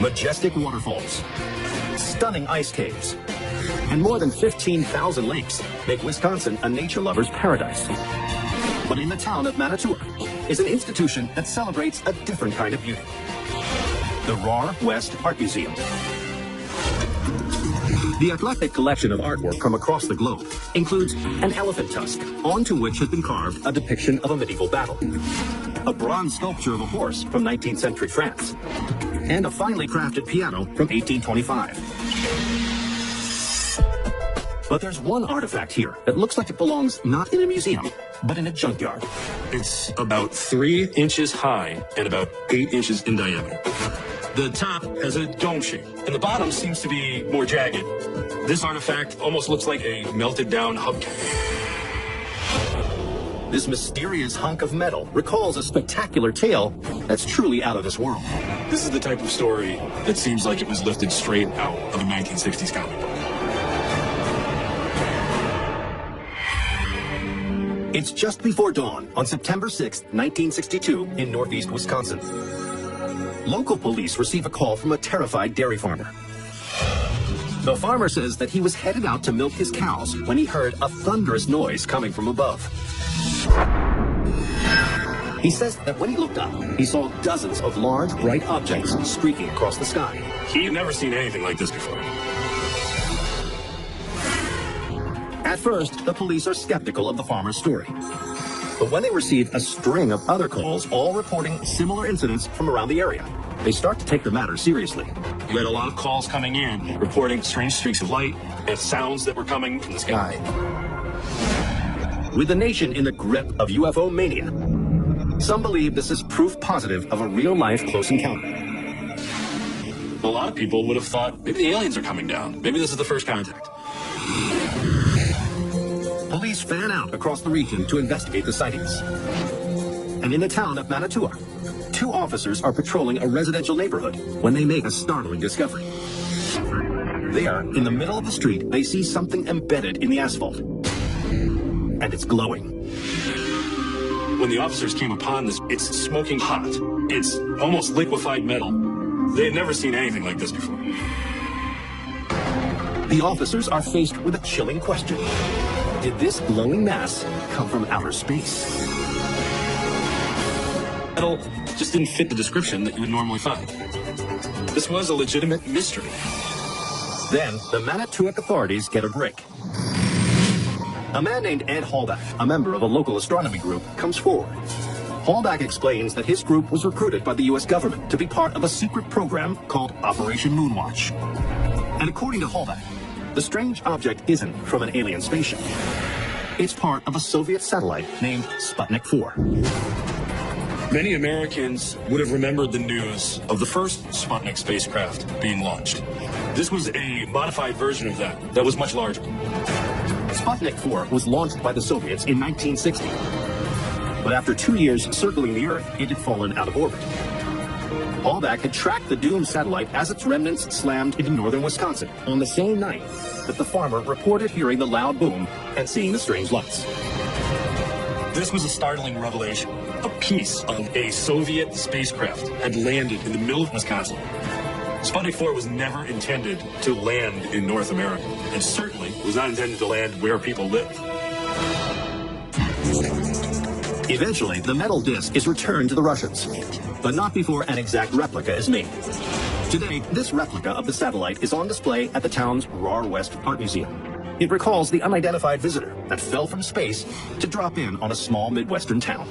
majestic waterfalls, stunning ice caves, and more than 15,000 lakes make Wisconsin a nature lover's paradise. But in the town of Manitowoc is an institution that celebrates a different kind of beauty. The Rahr West Art Museum. The eclectic collection of artwork from across the globe includes an elephant tusk, onto which has been carved a depiction of a medieval battle, a bronze sculpture of a horse from 19th century France, and a finely crafted piano from 1825. But there's one artifact here that looks like it belongs not in a museum, but in a junkyard. It's about 3 inches high and about 8 inches in diameter. The top has a dome shape, and the bottom seems to be more jagged. This artifact almost looks like a melted down hubcap. This mysterious hunk of metal recalls a spectacular tale that's truly out of this world. This is the type of story that seems like it was lifted straight out of a 1960s comic book. It's just before dawn on September 6, 1962, in northeast Wisconsin. Local police receive a call from a terrified dairy farmer. The farmer says that he was headed out to milk his cows when he heard a thunderous noise coming from above. He says that when he looked up, he saw dozens of large, bright objects streaking across the sky. He'd never seen anything like this before. At first, the police are skeptical of the farmer's story. But when they receive a string of other calls, all reporting similar incidents from around the area, they start to take the matter seriously. We had a lot of calls coming in, reporting strange streaks of light and sounds that were coming from the sky. With the nation in the grip of UFO mania, some believe this is proof positive of a real-life close encounter. A lot of people would have thought, maybe the aliens are coming down. Maybe this is the first contact. Police fan out across the region to investigate the sightings. And in the town of Manitowoc, 2 officers are patrolling a residential neighborhood when they make a startling discovery. There, in the middle of the street, they see something embedded in the asphalt. And it's glowing. When the officers came upon this, it's smoking hot. It's almost liquefied metal. They had never seen anything like this before. The officers are faced with a chilling question. Did this glowing mass come from outer space? Metal just didn't fit the description that you would normally find. This was a legitimate mystery. Then, the Manitowoc authorities get a break. A man named Ed Halbach, a member of a local astronomy group, comes forward. Halbach explains that his group was recruited by the U.S. government to be part of a secret program called Operation Moonwatch. And according to Halbach, the strange object isn't from an alien spaceship. It's part of a Soviet satellite named Sputnik 4. Many Americans would have remembered the news of the first Sputnik spacecraft being launched. This was a modified version of that was much larger. Sputnik 4 was launched by the Soviets in 1960. But after 2 years circling the Earth, it had fallen out of orbit. Halbach had tracked the doomed satellite as its remnants slammed into northern Wisconsin on the same night that the farmer reported hearing the loud boom and seeing the strange lights. This was a startling revelation. A piece of a Soviet spacecraft had landed in the middle of Wisconsin. Sputnik 4 was never intended to land in North America, and certainly was not intended to land where people live. Eventually, the metal disc is returned to the Russians, but not before an exact replica is made. Today, this replica of the satellite is on display at the town's Rahr West Art Museum. It recalls the unidentified visitor that fell from space to drop in on a small Midwestern town.